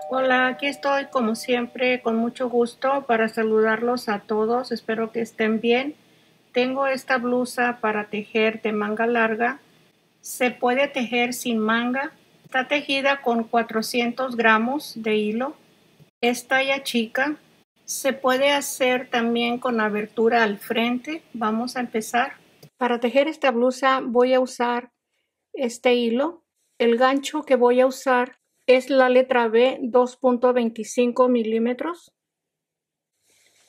Hola, aquí estoy como siempre con mucho gusto para saludarlos a todos. Espero que estén bien. Tengo esta blusa para tejer de manga larga. Se puede tejer sin manga. Está tejida con 400 gramos de hilo. Es talla chica. Se puede hacer también con abertura al frente. Vamos a empezar. Para tejer esta blusa voy a usar este hilo. El gancho que voy a usar es la letra B 2.25 milímetros.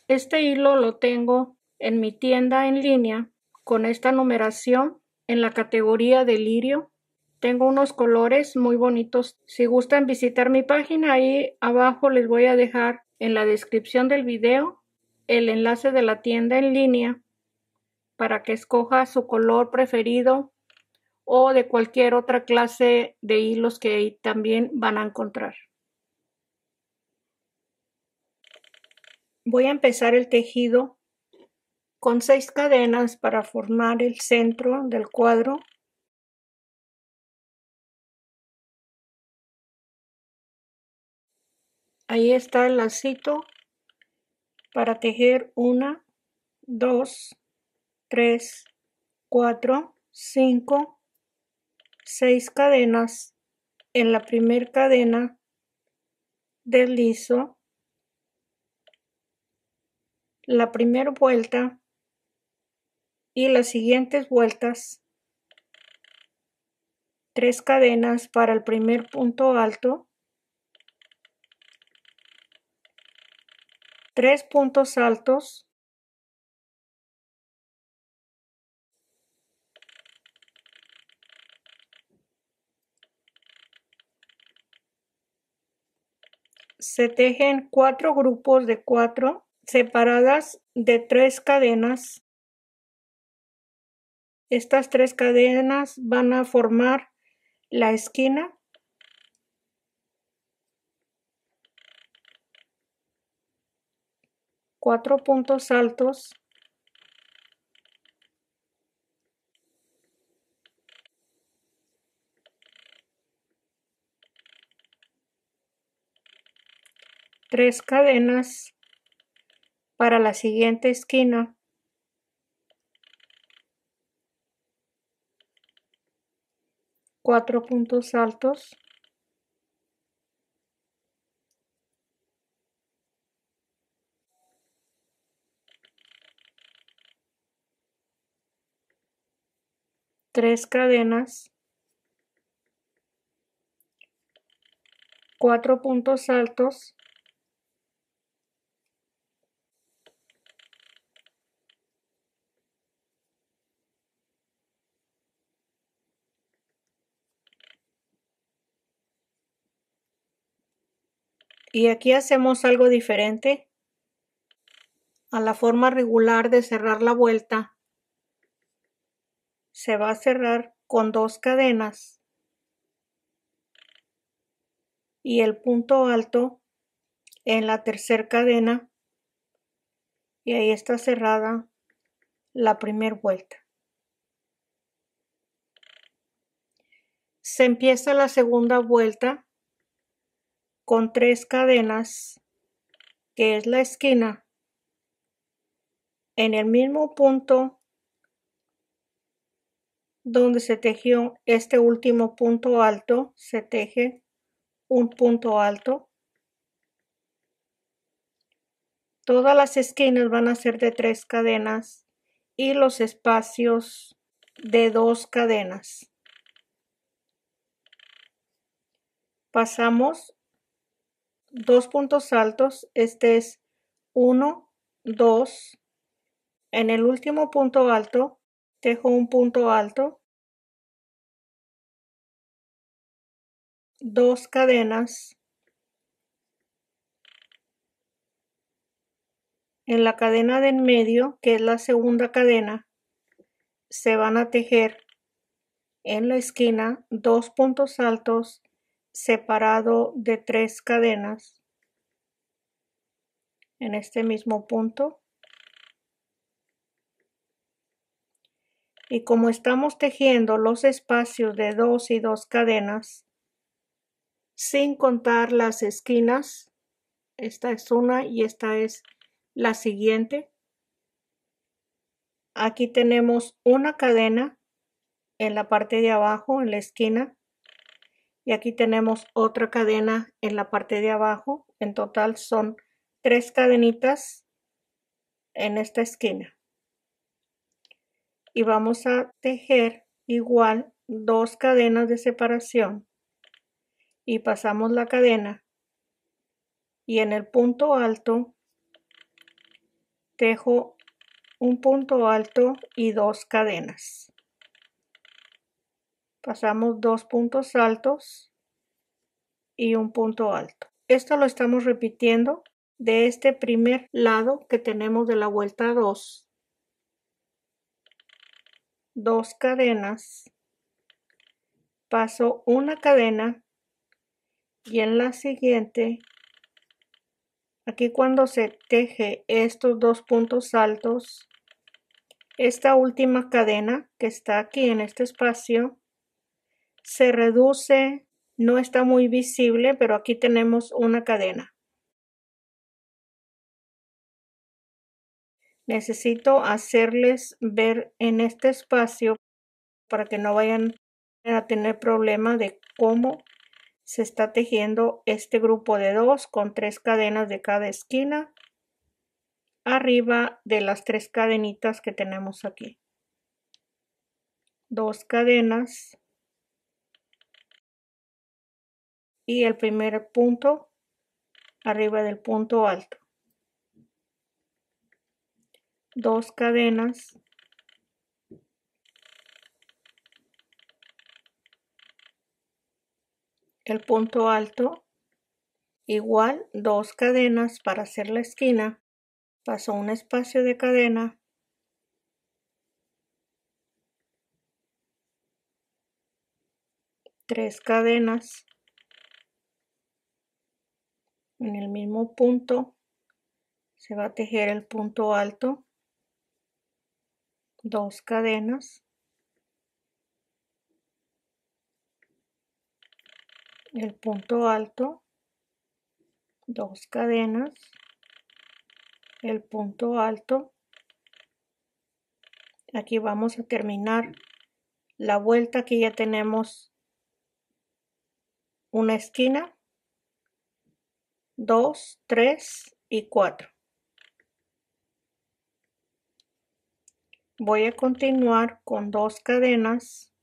Este hilo lo tengo en mi tienda en línea con esta numeración en la categoría de lirio. Tengo unos colores muy bonitos. Si gustan visitar mi página, ahí abajo les voy a dejar en la descripción del video el enlace de la tienda en línea para que escoja su color preferido o de cualquier otra clase de hilos que ahí también van a encontrar. Voy a empezar el tejido con 6 cadenas para formar el centro del cuadro. Ahí está el lacito para tejer 1, 2, 3, 4, 5, 6 cadenas en la primera cadena del liso, la primera vuelta y las siguientes vueltas, 3 cadenas para el primer punto alto, 3 puntos altos, se tejen 4 grupos de 4 separadas de 3 cadenas. Estas 3 cadenas van a formar la esquina. Cuatro puntos altos, tres cadenas para la siguiente esquina, cuatro puntos altos, tres cadenas, cuatro puntos altos, y aquí hacemos algo diferente a la forma regular de cerrar la vuelta. Se va a cerrar con 2 cadenas y el punto alto en la tercera cadena, y ahí está cerrada la primera vuelta. Se empieza la segunda vuelta con 3 cadenas, que es la esquina. En el mismo punto donde se tejió este último punto alto, se teje un punto alto. Todas las esquinas van a ser de 3 cadenas y los espacios de 2 cadenas. Pasamos 2 puntos altos, este es 1, 2. En el último punto alto, tejo un punto alto, 2 cadenas. En la cadena de en medio, que es la segunda cadena, se van a tejer en la esquina 2 puntos altos separado de 3 cadenas en este mismo punto. Y como estamos tejiendo los espacios de 2 y 2 cadenas, sin contar las esquinas. Esta es una y esta es la siguiente. Aquí tenemos una cadena en la parte de abajo, en la esquina, y aquí tenemos otra cadena en la parte de abajo. En total son 3 cadenitas en esta esquina. Y vamos a tejer igual 2 cadenas de separación y pasamos la cadena y en el punto alto tejo un punto alto y 2 cadenas. Pasamos 2 puntos altos y un punto alto. Esto lo estamos repitiendo de este primer lado que tenemos de la vuelta 2. 2 cadenas, paso una cadena y en la siguiente, aquí cuando se teje estos 2 puntos altos, esta última cadena que está aquí en este espacio se reduce, no está muy visible, pero aquí tenemos una cadena. Necesito hacerles ver en este espacio para que no vayan a tener problema de cómo se está tejiendo este grupo de 2 con 3 cadenas de cada esquina arriba de las 3 cadenitas que tenemos aquí. 2 cadenas y el primer punto arriba del punto alto. 2 cadenas, el punto alto, igual 2 cadenas para hacer la esquina, paso un espacio de cadena, tres cadenas en el mismo punto, se va a tejer el punto alto, 2 cadenas, el punto alto, 2 cadenas, el punto alto. Aquí vamos a terminar la vuelta. Aquí ya tenemos una esquina, 2, 3 y 4. Voy a continuar con 2 cadenas.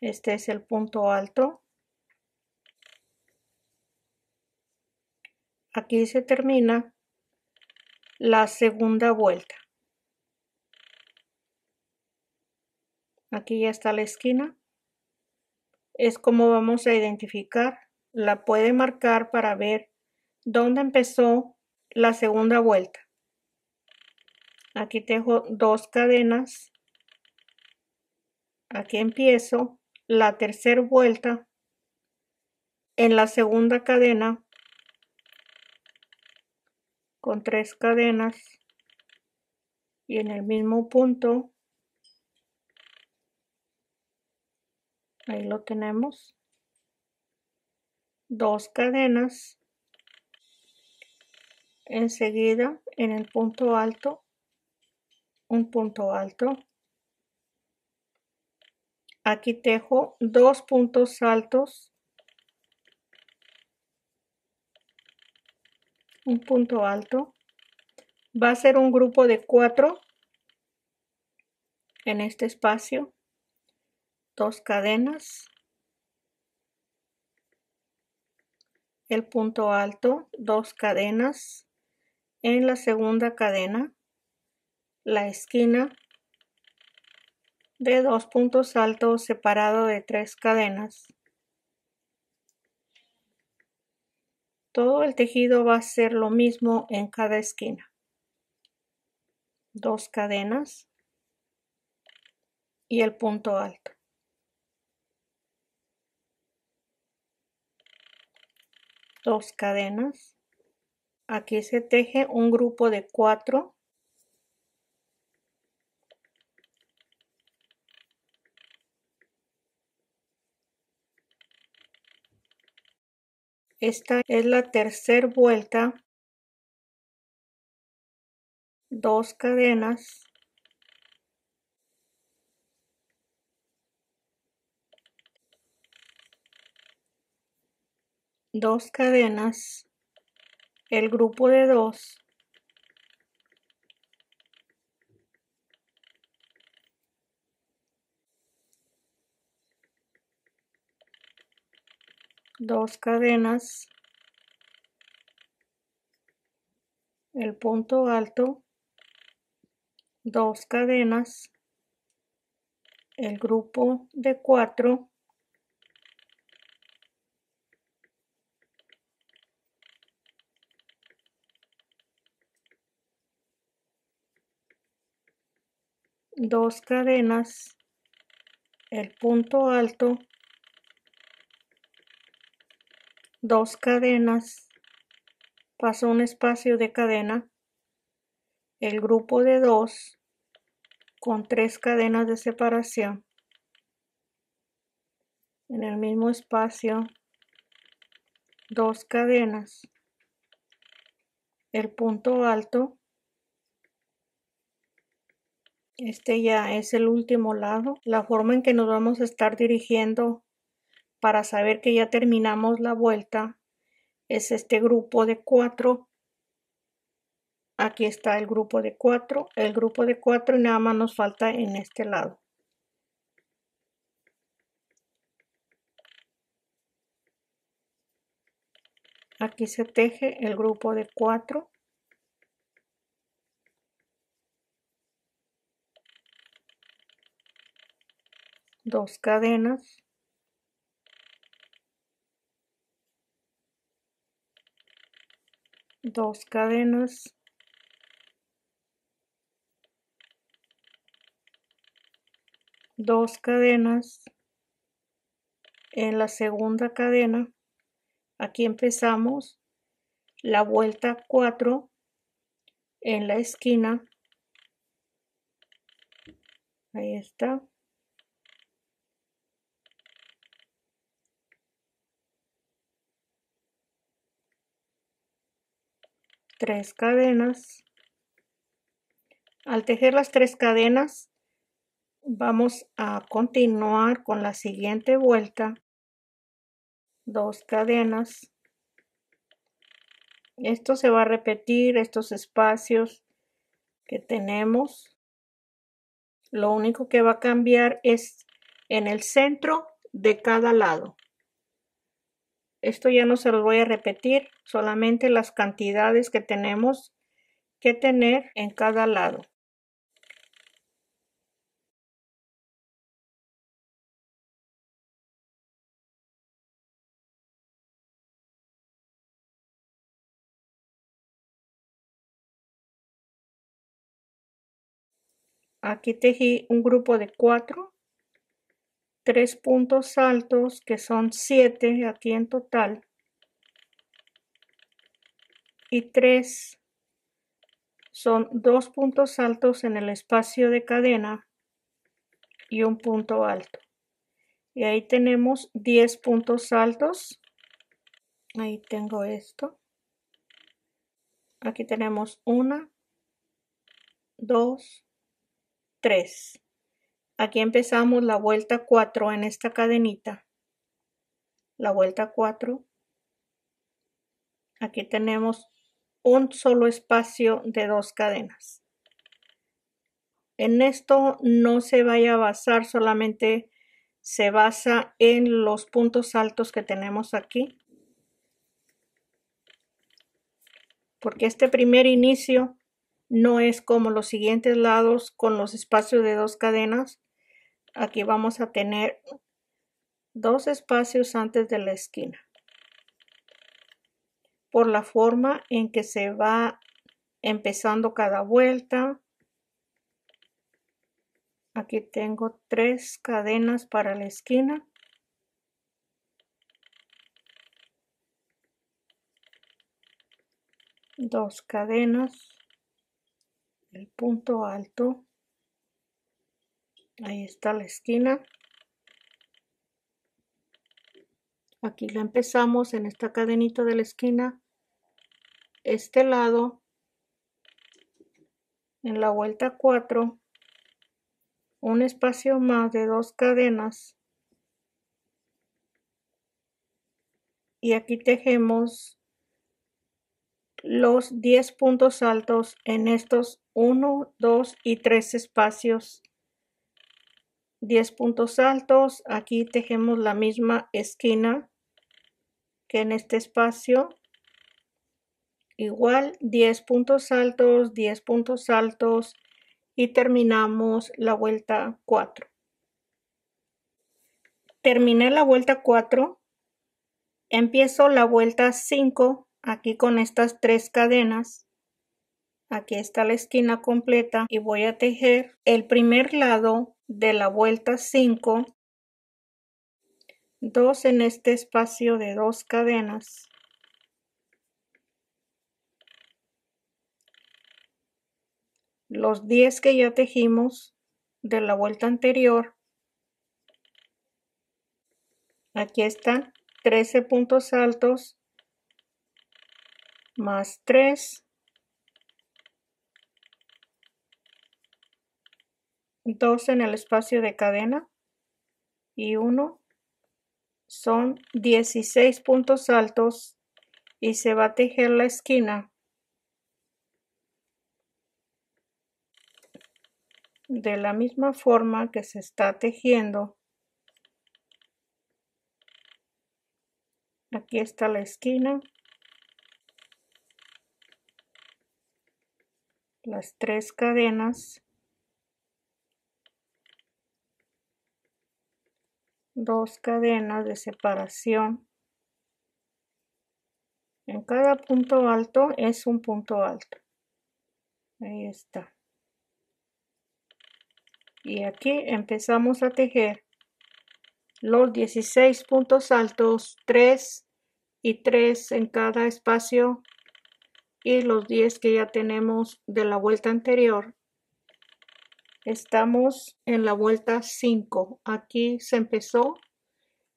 Este es el punto alto. Aquí se termina la segunda vuelta. Aquí ya está la esquina. Es como vamos a identificar. La puede marcar para ver dónde empezó la segunda vuelta. Aquí tejo 2 cadenas. Aquí empiezo la tercera vuelta en la segunda cadena con 3 cadenas y en el mismo punto, ahí lo tenemos, 2 cadenas, enseguida en el punto alto, un punto alto, aquí tejo 2 puntos altos, un punto alto, va a ser un grupo de 4 en este espacio, 2 cadenas, el punto alto, 2 cadenas, en la segunda cadena, la esquina de 2 puntos altos separado de 3 cadenas. Todo el tejido va a ser lo mismo en cada esquina. 2 cadenas y el punto alto. 2 cadenas. Aquí se teje un grupo de 4. Esta es la tercera vuelta, 2 cadenas, dos cadenas, el grupo de 2, dos cadenas, el punto alto, dos cadenas, el grupo de 4, dos cadenas, el punto alto, dos cadenas, paso un espacio de cadena, el grupo de 2 con 3 cadenas de separación, en el mismo espacio, dos cadenas, el punto alto, este ya es el último lado. La forma en que nos vamos a estar dirigiendo para saber que ya terminamos la vuelta es este grupo de 4. Aquí está el grupo de 4, y nada más nos falta en este lado. Aquí se teje el grupo de 4. Dos cadenas, dos cadenas, dos cadenas, en la segunda cadena, aquí empezamos la vuelta 4 en la esquina, ahí está, tres cadenas. Al tejer las 3 cadenas, vamos a continuar con la siguiente vuelta, dos cadenas. Esto se va a repetir, estos espacios que tenemos. Lo único que va a cambiar es en el centro de cada lado. Esto ya no se los voy a repetir, solamente las cantidades que tenemos que tener en cada lado. Aquí tejí un grupo de 4, 3 puntos altos que son 7 aquí en total, y 3 son 2 puntos altos en el espacio de cadena y un punto alto. Y ahí tenemos 10 puntos altos. Ahí tengo esto. Aquí tenemos 1, 2, 3. Aquí empezamos la vuelta 4 en esta cadenita. La vuelta 4. Aquí tenemos un solo espacio de 2 cadenas. En esto no se vaya a basar, solamente se basa en los puntos altos que tenemos aquí. Porque este primer inicio no es como los siguientes lados con los espacios de 2 cadenas. Aquí vamos a tener 2 espacios antes de la esquina. Por la forma en que se va empezando cada vuelta. Aquí tengo 3 cadenas para la esquina. Dos cadenas. El punto alto. Ahí está la esquina. Aquí la empezamos en esta cadenita de la esquina, este lado, en la vuelta 4, un espacio más de 2 cadenas y aquí tejemos los 10 puntos altos en estos 1, 2 y 3 espacios. 10 puntos altos, aquí tejemos la misma esquina que en este espacio, igual 10 puntos altos, 10 puntos altos y terminamos la vuelta 4. Terminé la vuelta 4, empiezo la vuelta 5 aquí con estas 3 cadenas. Aquí está la esquina completa y voy a tejer el primer lado de la vuelta 5, 2 en este espacio de 2 cadenas. Los 10 que ya tejimos de la vuelta anterior. Aquí están 13 puntos altos más 3, 2 en el espacio de cadena y 1. Son 16 puntos altos y se va a tejer la esquina de la misma forma que se está tejiendo. Aquí está la esquina, las 3 cadenas, 2 cadenas de separación. En cada punto alto es un punto alto. Ahí está. Y aquí empezamos a tejer los 16 puntos altos, 3 y 3 en cada espacio y los 10 que ya tenemos de la vuelta anterior. Estamos en la vuelta 5. Aquí se empezó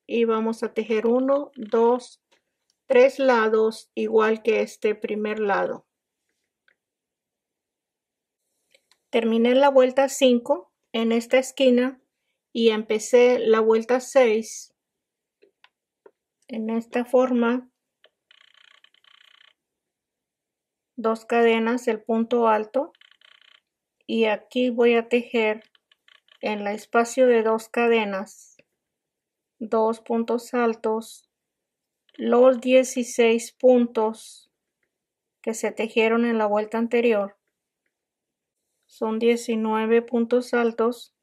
y vamos a tejer 1, 2, 3 lados igual que este primer lado. Terminé la vuelta 5 en esta esquina y empecé la vuelta 6 en esta forma. 2 cadenas, el punto alto, y aquí voy a tejer en el espacio de 2 cadenas, 2 puntos altos, los 16 puntos que se tejieron en la vuelta anterior. Son 19 puntos altos,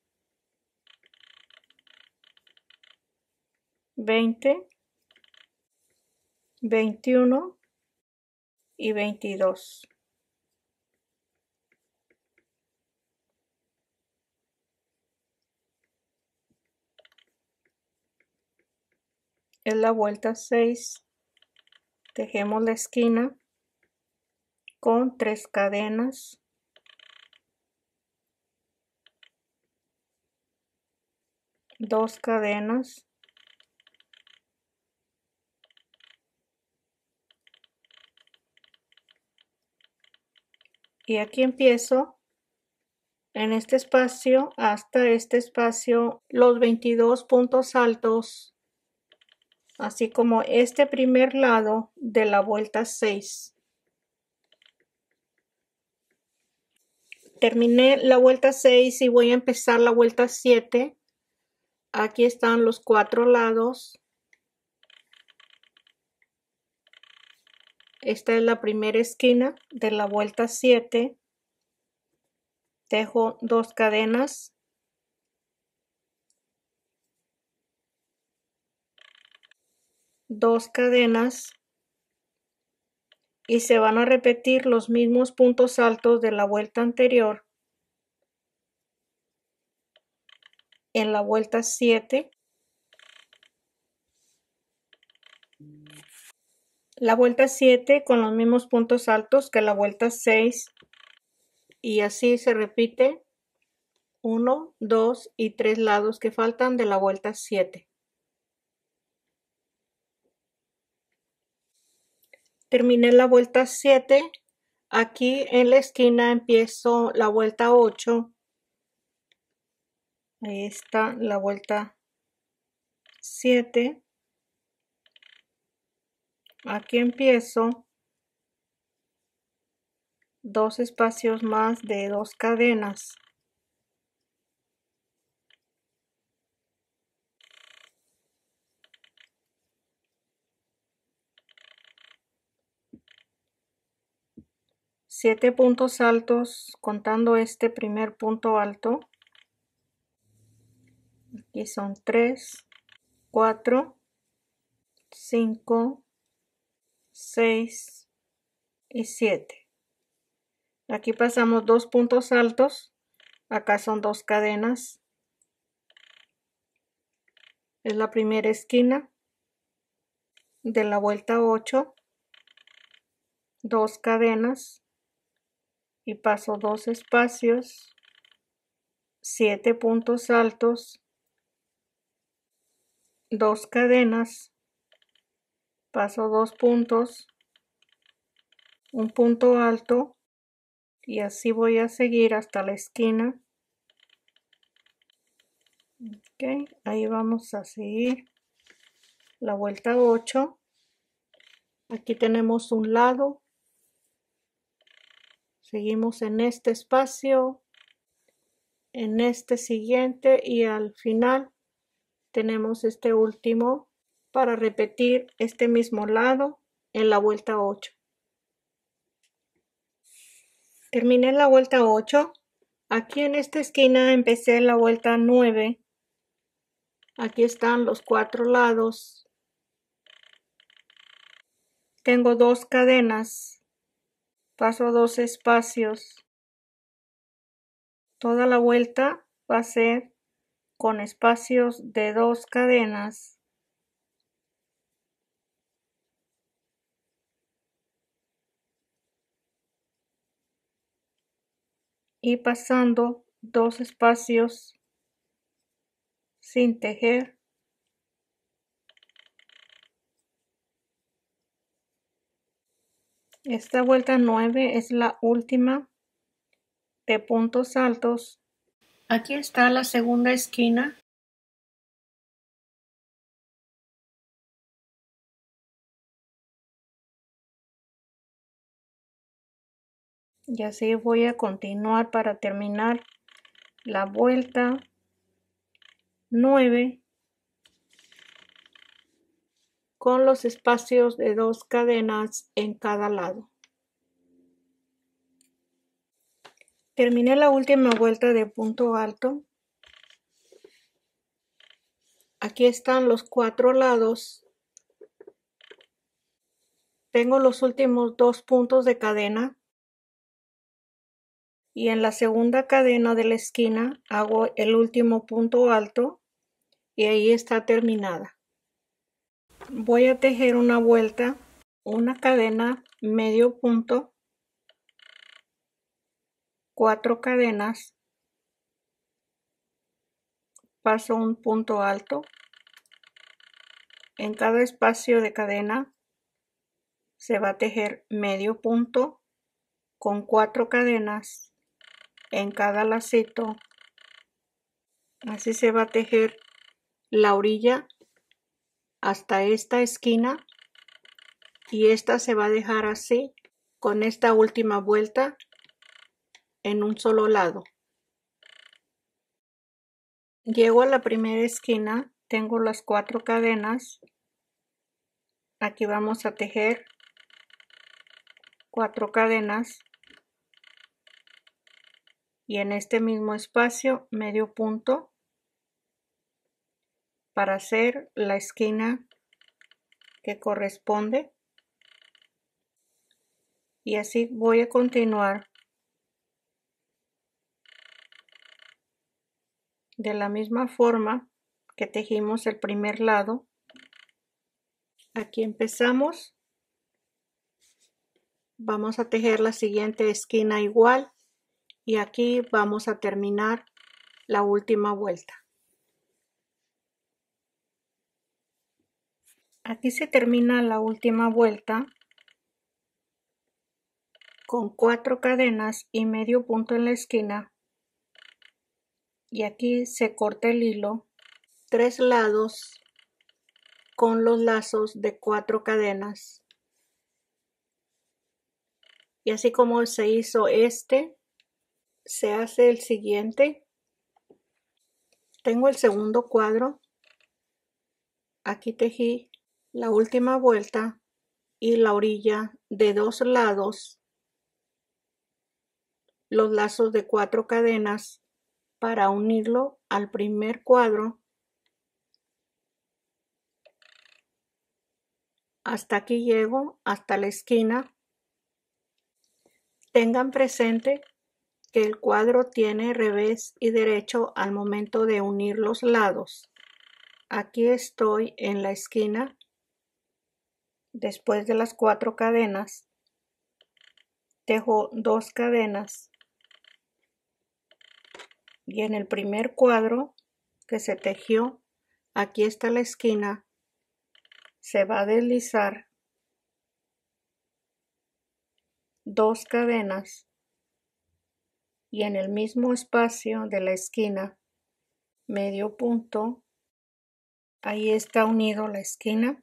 20, 21 y 22. En la vuelta 6 tejemos la esquina con 3 cadenas, 2 cadenas, y aquí empiezo en este espacio hasta este espacio los 22 puntos altos, así como este primer lado de la vuelta 6. Terminé la vuelta 6 y voy a empezar la vuelta 7. Aquí están los 4 lados. Esta es la primera esquina de la vuelta 7. Tejo 2 cadenas, 2 cadenas y se van a repetir los mismos puntos altos de la vuelta anterior en la vuelta 7. La vuelta 7 con los mismos puntos altos que la vuelta 6 y así se repite 1, 2 y 3 lados que faltan de la vuelta 7. Terminé la vuelta 7. Aquí en la esquina empiezo la vuelta 8. Ahí está la vuelta 7. Aquí empiezo 2 espacios más de 2 cadenas. Siete puntos altos contando este primer punto alto. Aquí son 3, 4, 5, 6 y 7. Aquí pasamos 2 puntos altos. Acá son 2 cadenas. Es la primera esquina de la vuelta 8. 2 cadenas y paso 2 espacios, 7 puntos altos, 2 cadenas, paso 2 puntos, un punto alto y así voy a seguir hasta la esquina. Ok, ahí vamos a seguir la vuelta 8. Aquí tenemos un lado. Seguimos en este espacio, en este siguiente y al final tenemos este último para repetir este mismo lado en la vuelta 8. Terminé la vuelta 8. Aquí en esta esquina empecé la vuelta 9. Aquí están los 4 lados. Tengo 2 cadenas. Paso 2 espacios. Toda la vuelta va a ser con espacios de 2 cadenas. Y pasando 2 espacios sin tejer. Esta vuelta 9 es la última de puntos altos. Aquí está la segunda esquina. Y así voy a continuar para terminar la vuelta 9 con los espacios de 2 cadenas en cada lado. Terminé la última vuelta de punto alto. Aquí están los 4 lados. Tengo los últimos 2 puntos de cadena. Y en la segunda cadena de la esquina hago el último punto alto y ahí está terminada. Voy a tejer una vuelta, una cadena, medio punto, 4 cadenas, paso un punto alto. En cada espacio de cadena se va a tejer medio punto con 4 cadenas en cada lacito. Así se va a tejer la orilla hasta esta esquina y esta se va a dejar así con esta última vuelta en un solo lado. Llego a la primera esquina, tengo las 4 cadenas. Aquí vamos a tejer 4 cadenas y en este mismo espacio medio punto para hacer la esquina que corresponde. Y así voy a continuar de la misma forma que tejimos el primer lado. Aquí empezamos. Vamos a tejer la siguiente esquina igual y aquí vamos a terminar la última vuelta. Aquí se termina la última vuelta con 4 cadenas y medio punto en la esquina, y aquí se corta el hilo 3 lados con los lazos de 4 cadenas, y así como se hizo este, se hace el siguiente. Tengo el segundo cuadro, aquí tejí la última vuelta y la orilla de 2 lados, los lazos de 4 cadenas para unirlo al primer cuadro. Hasta aquí llego, hasta la esquina. Tengan presente que el cuadro tiene revés y derecho al momento de unir los lados. Aquí estoy en la esquina. Después de las 4 cadenas, tejo 2 cadenas, y en el primer cuadro que se tejió, aquí está la esquina, se va a deslizar 2 cadenas, y en el mismo espacio de la esquina, medio punto, ahí está unido la esquina.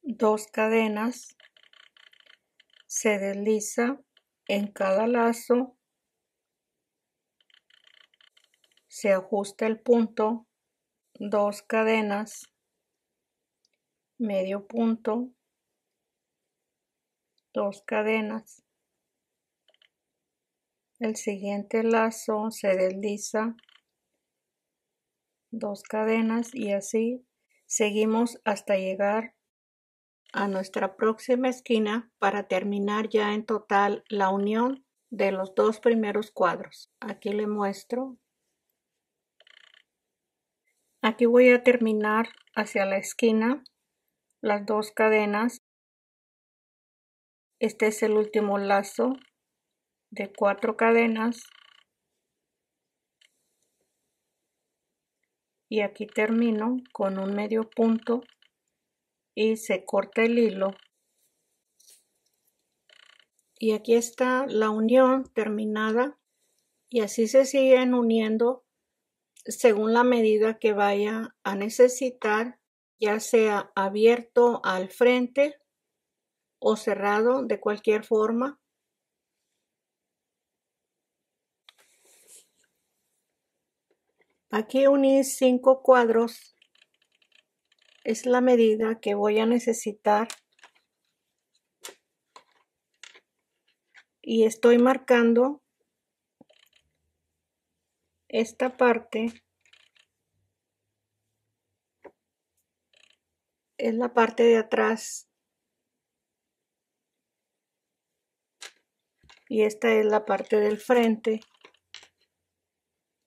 Dos cadenas, se desliza en cada lazo, se ajusta el punto, 2 cadenas, medio punto, 2 cadenas, el siguiente lazo se desliza, 2 cadenas, y así seguimos hasta llegar a nuestra próxima esquina para terminar ya en total la unión de los 2 primeros cuadros. Aquí le muestro. Aquí voy a terminar hacia la esquina las 2 cadenas. Este es el último lazo de 4 cadenas, y aquí termino con un medio punto y se corta el hilo, y aquí está la unión terminada, y así se siguen uniendo según la medida que vaya a necesitar, ya sea abierto al frente o cerrado de cualquier forma. Aquí uní 5 cuadros, es la medida que voy a necesitar, y estoy marcando esta parte, es la parte de atrás, y esta es la parte del frente.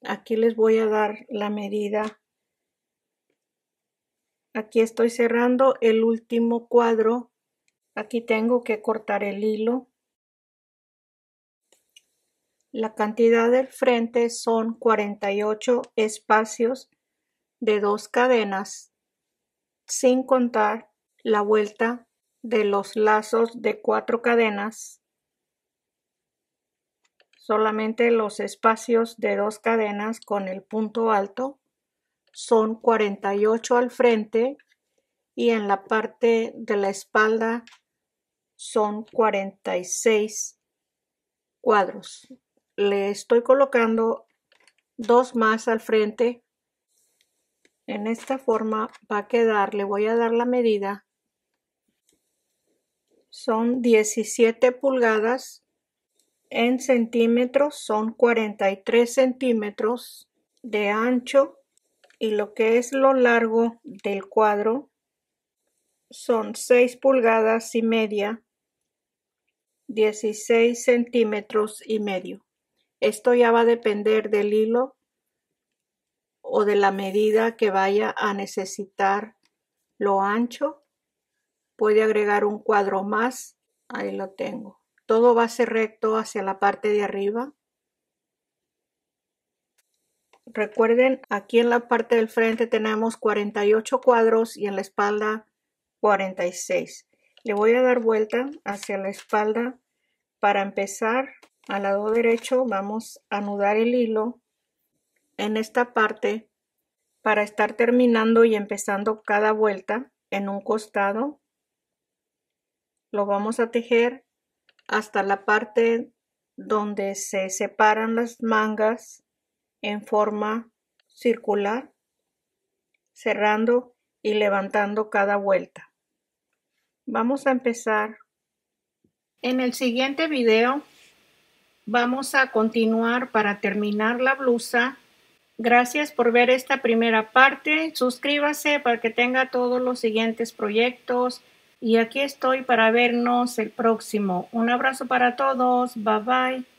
Aquí les voy a dar la medida. Aquí estoy cerrando el último cuadro. Aquí tengo que cortar el hilo. La cantidad del frente son 48 espacios de 2 cadenas, sin contar la vuelta de los lazos de 4 cadenas. Solamente los espacios de 2 cadenas con el punto alto son 48 al frente, y en la parte de la espalda son 46 cuadros. Le estoy colocando 2 más al frente. En esta forma va a quedar, le voy a dar la medida. Son 17 pulgadas. En centímetros son 43 centímetros de ancho, y lo que es lo largo del cuadro son 6 pulgadas y media, 16 centímetros y medio. Esto ya va a depender del hilo o de la medida que vaya a necesitar lo ancho. Puede agregar un cuadro más, ahí lo tengo. Todo va a ser recto hacia la parte de arriba. Recuerden, aquí en la parte del frente tenemos 48 cuadros y en la espalda 46. Le voy a dar vuelta hacia la espalda. Para empezar, al lado derecho vamos a anudar el hilo en esta parte para estar terminando y empezando cada vuelta en un costado. Lo vamos a tejer hasta la parte donde se separan las mangas en forma circular, cerrando y levantando cada vuelta. Vamos a empezar. En el siguiente video vamos a continuar para terminar la blusa. Gracias por ver esta primera parte. Suscríbase para que tenga todos los siguientes proyectos. Y aquí estoy para vernos el próximo. Un abrazo para todos. Bye bye.